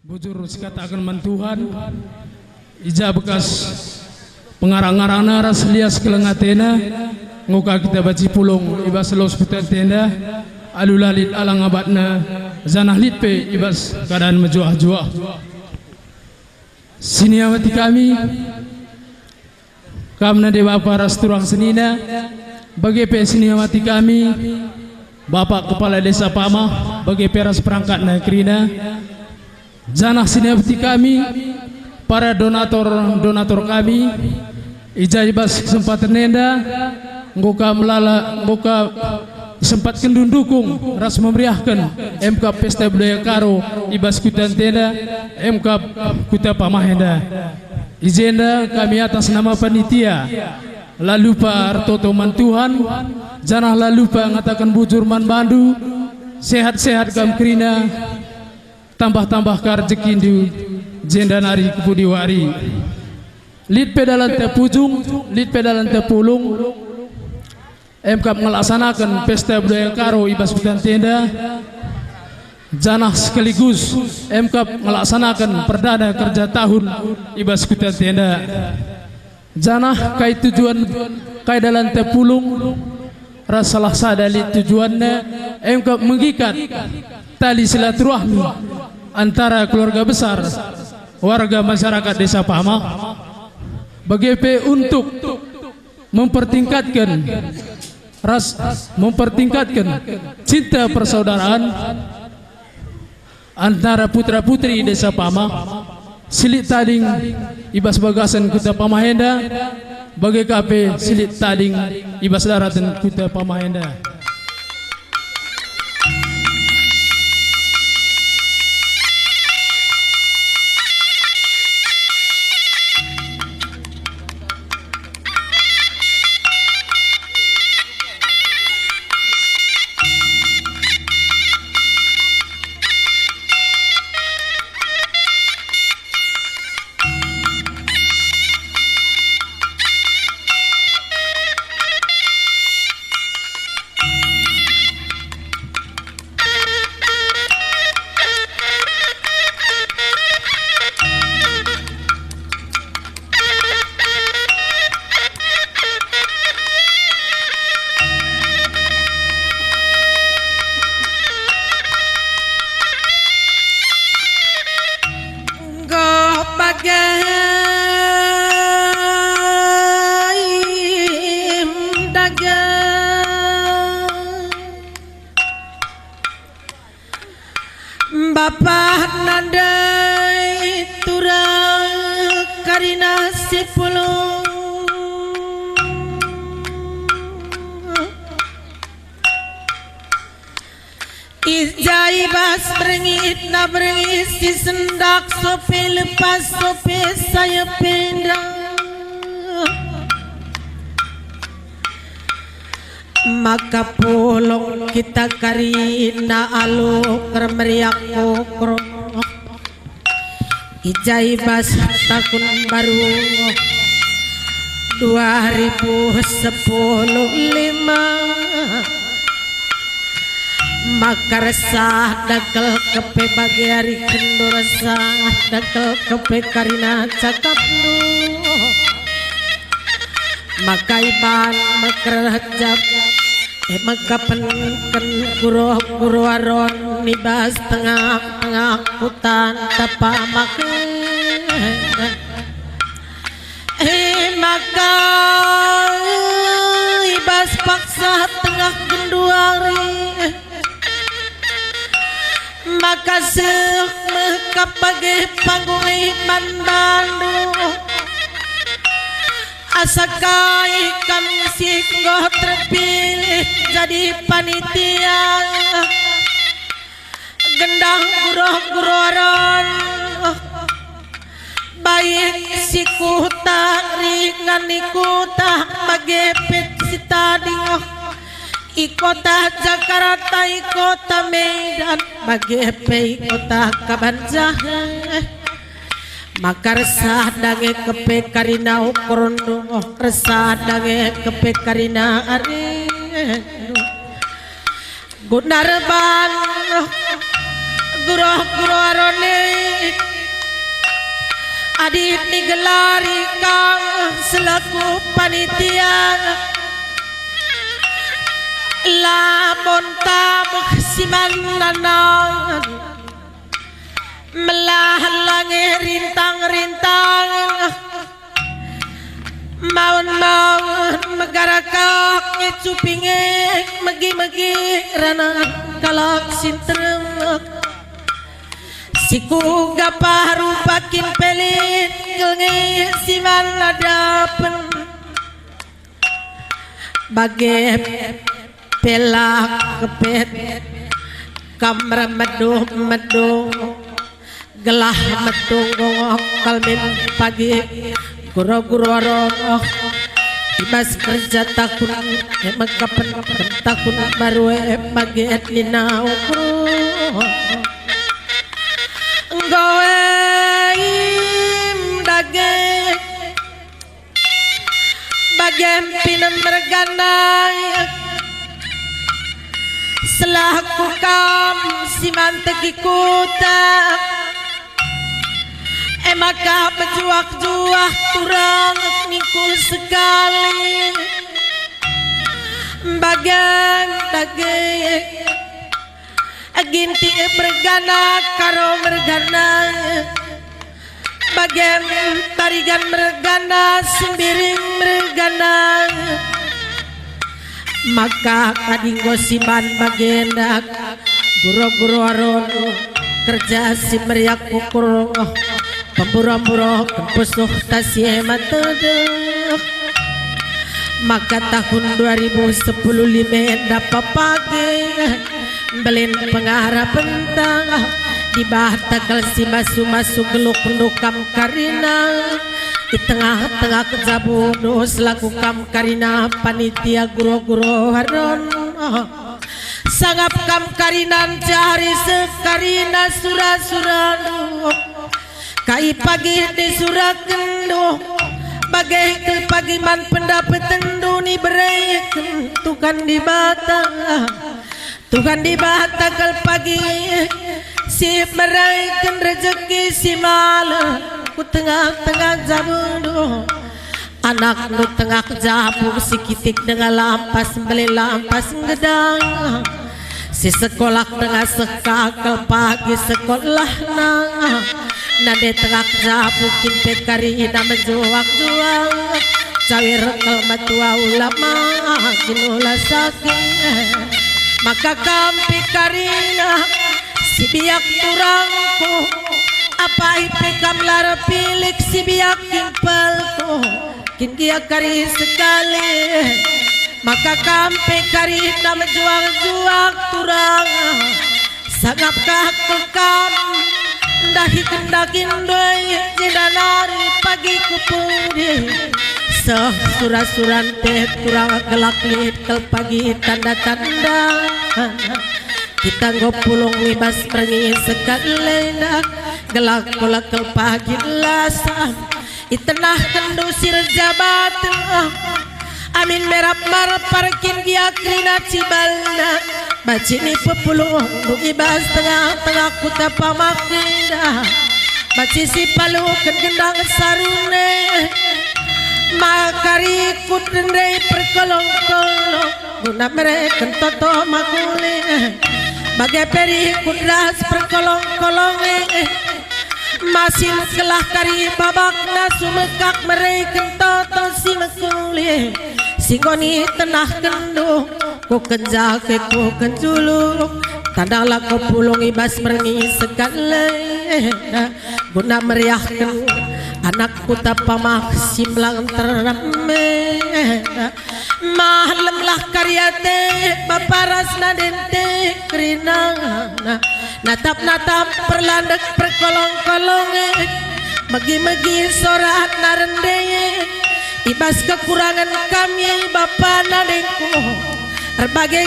bujur sikatakan mantuhan ija bekas pengarang-arangna ras lias kelengatena nguka kita baci pulung ibas los putan tenda alulalit alang abatna zanah litpe ibas keadaan menjuah-juah siniawati kami kamna dewa paras turang senina bagi pe siniawati kami Bapak Kepala Desa Pamah bagi peras perangkat negrina janah siniawati kami para donatur kami ijabas kesempatan nenda ngoka melala ngoka sempat kendun dukung ras memeriahkan MK Pesta Budaya Karo ibas kutan tenda MK Kuta Pamahenda izenda kami atas nama panitia lalu Pak Artoto Mantuhan janah lalu Pak ngatakan bujur man bandu sehat-sehat kam krina tambah-tambah karjekindu jenda nari kebudiwari lit pedalan te pujung lit pedalan te pulung MK melaksanakan Pesta Budaya Karo ibas kutan tenda janah sekaligus MK melaksanakan perdana kerja tahun ibas kutan tenda janah kai tujuan kai dalan te pulung rasalah sadali tujuannya MK mengikat tali silaturahmi antara keluarga besar warga masyarakat Desa Pamah BGP untuk mempertingkatkan cinta persaudaraan antara putra-putri Desa Pamah silit tading ibas bagasan Kuta Pamahenda bagi KP silit tading ibas daratan Kuta Pamahenda. Bapak nadai turang karina sipulung Ijai bas berengit na berengit si sendak sope lepas sope saya pendang maka pulung kita karina aluk kermeriak kokro ijai bas tahun baru 2015 maka resah dakel kepe bagi hari kendo resah dakel kepe karina cakapnu maka iban makerajab maka penken guru aron nibas tengah hutan tapamak maka ibas paksa tengah genduari maka maka pagi panggung iman bandu asakai kami singgoh terpilih jadi panitia gendang guroh-guroran baik si kuta ringan ikuta magepet si tadi ikota Jakarta ikota Medan magepe ikota Kabanjahan maka resah dange kepe karina ukrondo resah dange kepe karina arendo gunarban guru arone adit nigelari kang selaku panitia lamun tamuh simananang melahalangi rintang-rintang maun-maun megarakak ngecupinge megi-megi rana kalak sintreng siku gapah rupakin pelit ngelngi siman adapen bage pelak kepet kamra meduh gelah medung gongok kalmin pagi guru-guru roh ibas kerja takun emang kapan takun baru pagi etlina ukru ngoim dage bagian pinam merganai selaku kam simantegi kuta maka menjuak-juak turang niku sekali bagian dage ginti mergana karo mergana bagian tarigan mergana sembiring mergana maka kadinggo siman bagendak guru-guru aron kerja si meriak kukur pemburu-buru kempusuh tasih matedek maka tahun 2010 dapat pagi belin pengarah bentang di bahtakal si masuk geluk pendukam karina di tengah-tengah kejabunuh selaku kam karina panitia guru-guru haron sangap kam karinan cari sekarina surah-surah kai pagi di surat kenduh bagai ke pagi man pendapat tendu ni berai tukan di bata kal pagi si meraikan rezeki si malam ku tengah-tengah jabunuh anak nu tengah jabu si kitik dengan lampas beli lampas gedang si sekolah tengah sekakal pagi sekolah nade tengah jabu kinte karina menjuang-juang cawir kelmatua ulama kinula saking maka kampi karina si biak turangku apa ipe kamlar pilik si biak kimpalku kin dia kari sekali maka kampi karina menjuang-juang turang sangapkah kekam dahi kendakin doi jidanari pagi kupudi surah-suran teh kurang gelak lit kel pagi tanda-tanda kita ngopulung ibas perengi sekali gelak kolak kel pagi lasam itenah kendusir jabat amin merap mar parkin dia krina cibalna bacini pepulung nu ibas tengah-tengah kuta pamakinda baci si palu gendang sarune makari kudendai perkolong-kolong guna mereka toto makule bagai peri kudras perkolong-kolong masih kelah kari babak nasu mekak mereka toto si makule singoni tenah kendung ku kenja ke ku kenjulu tandanglah ku pulung ibas merengi segala guna meriahkan anak kuta pamak simlang terame malamlah karyate paparas nadente krina natap-natap perlandek perkolong-kolong megi-megi sorat narende ibas kekurangan kami bapa nadengku berbagai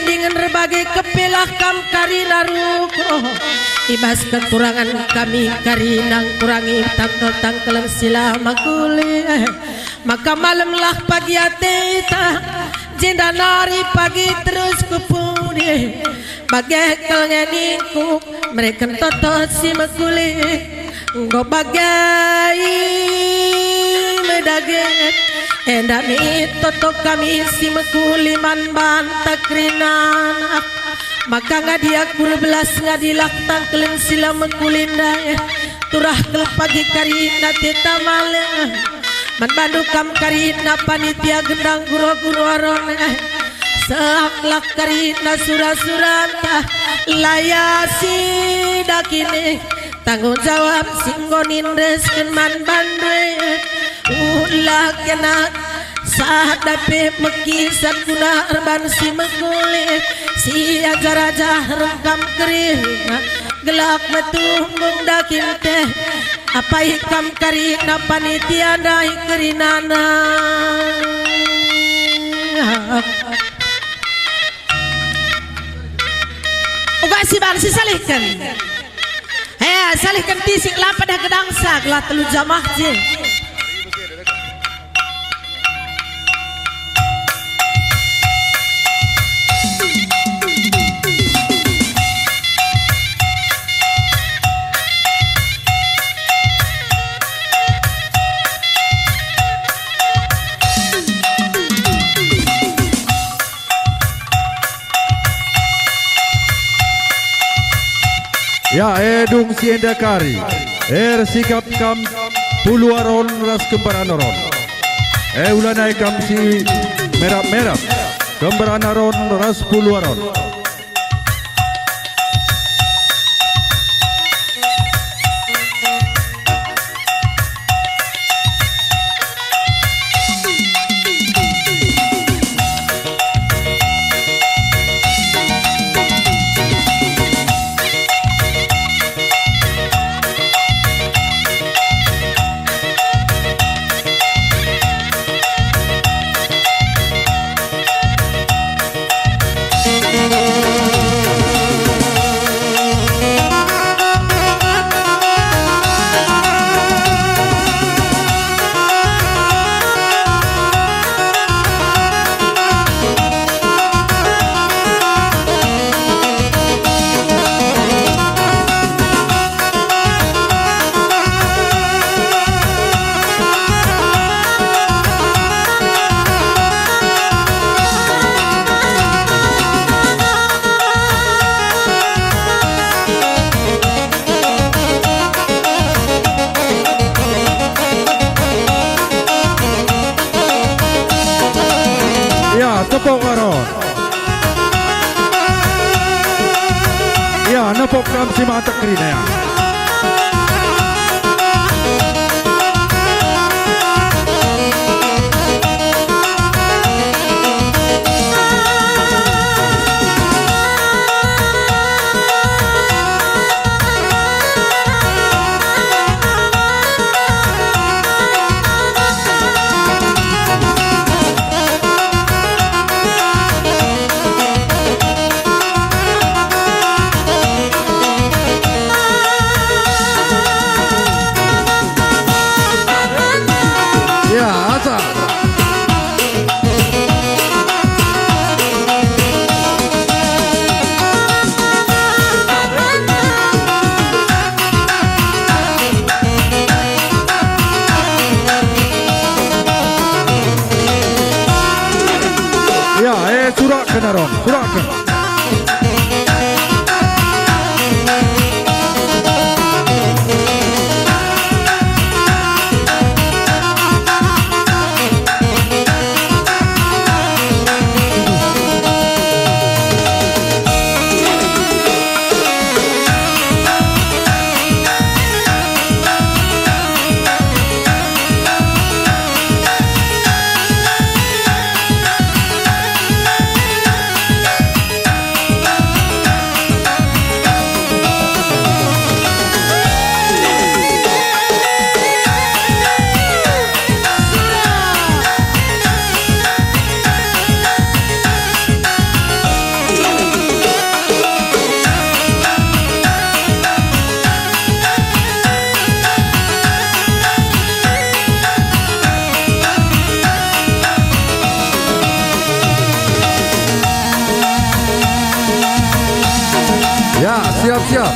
dengan berbagai kepilah kam karina ruko ibas kekurangan kami karina kurangi tangkel sila makuli maka malamlah pagi ateta jendanari pagi terus kupuni bagai kelngeningku mereka toto si mekulit go bagai medaget endami toto kami si mekuliman bantak rinan maka ngadia kurbelas ngadilak tangkelin sila mekulinda turah kelap pagi karina teta maleng man bandukam karina panitia gendang guru-guru aron seaklak karina surah-surata layasi dakine tanggung jawab singgonin resken man bandwe ulah kena saat dapet mekisat guna erban si mekulit si ajar-ajar rengkam kering gelak metumbung dakin teh apa ikam karina panitia dai kerinana uga si bar si salihkan salihkan tisik lah pada gedangsa gelah telu jamah je Ya edung sienda kari sikap kam puluaron ras kembaranaron ulanai kam si merap-merap kembaranaron ras puluaron tepok aron ya nepok kam si mata kerina ya surakan aron surakan Ya, siap-siap.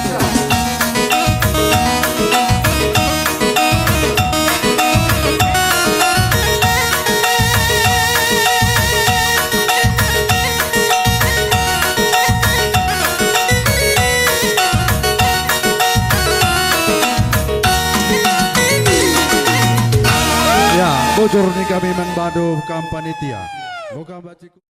Ya, bocor nih kami membantu kampanitia. Bukan baciku.